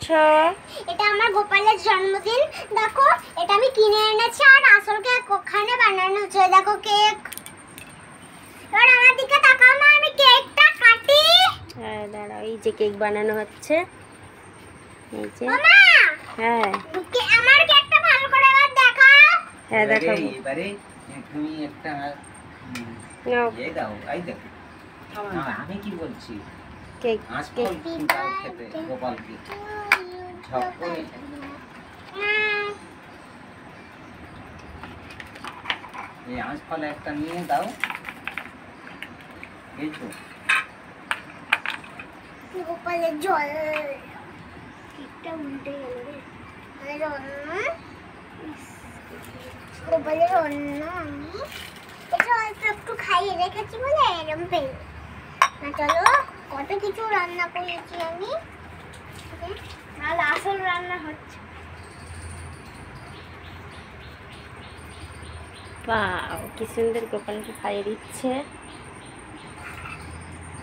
এনেছো? এটা আমার গোপালের জন্মদিন। দেখো এটা আমি কিনে এনেছি আর আসল কেক ওখানে বানানো হচ্ছে। দেখো কেক। এবার আমার দিকে তাকাও না, আমি কেকটা কাটি। হ্যাঁ দাঁড়াও, এই যে কেক বানানো হচ্ছে। এই যে মামা হ্যাঁ আমার কেকটা ভালো করে এবার দেখাও। হ্যাঁ দেখাবো। এবারে তুমি একটা নাও এই দাও, এই দেখো। আমি কি বলছি, কেক আজকাল দাও খেতে গোপালকে ঝপ করে। এই আঁশফল একটা নিয়ে দাও। এই তো গোপালের জল। কেকটা উল্টে গেল রে। গোপালের অন্য আমি এটা অল্প একটু খাইয়ে রেখেছি বলে এরকম পেল না। চলো কত কিছু রান্না করেছি আমি, নাহলে আসল রান্না হচ্ছে। বাহ, কি সুন্দর গোপালকে খাইয়ে দিচ্ছে।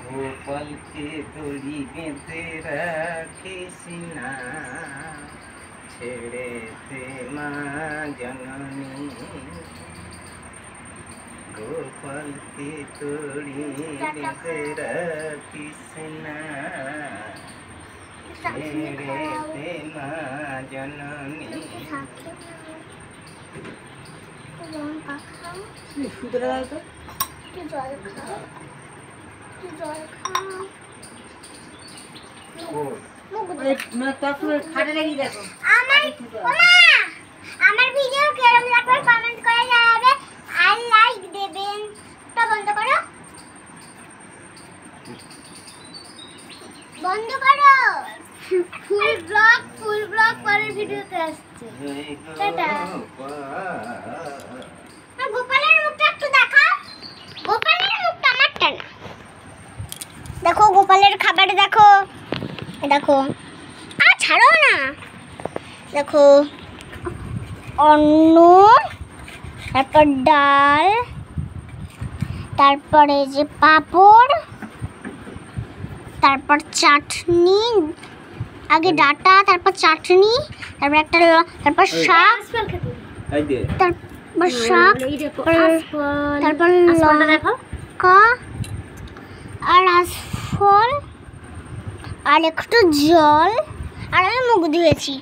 গোপালকে দড়ি বেঁধে রাখিস না, ছেড়ে দে মা জননী। গোপালকে দড়ি বেঁধে রাখিস না, ছেড়ে দে মা জননী। লঙ্কা খাও, সুতরা দাও তো। একটু জল খাও, একটু জল খাও। আমার ভিডিও কেমন লাগবে কমেন্ট করে জানাবে আর লাইক দেবেন। তো বন্ধ করো, বন্ধ করো। ফুল ব্লগ পরের ভিডিওতে আসছে। টাটা। গোপালের মুখটা একটু দেখাও। গোপালের মুখটা আমারটা না। দেখো গোপালের খাবার দেখো, দেখো ছাড়ো না। দেখো অন্ন, তারপর ডাল, তারপরে যে পাঁপড়, তারপর চাটনি, আগে ডাটা তারপর চাটনি, তারপর একটা তারপর শাক, তারপর শাক, তারপর লঙ্কা আর আঁশফল আর একটু জল, আর আমি মুখ ধুয়েছি।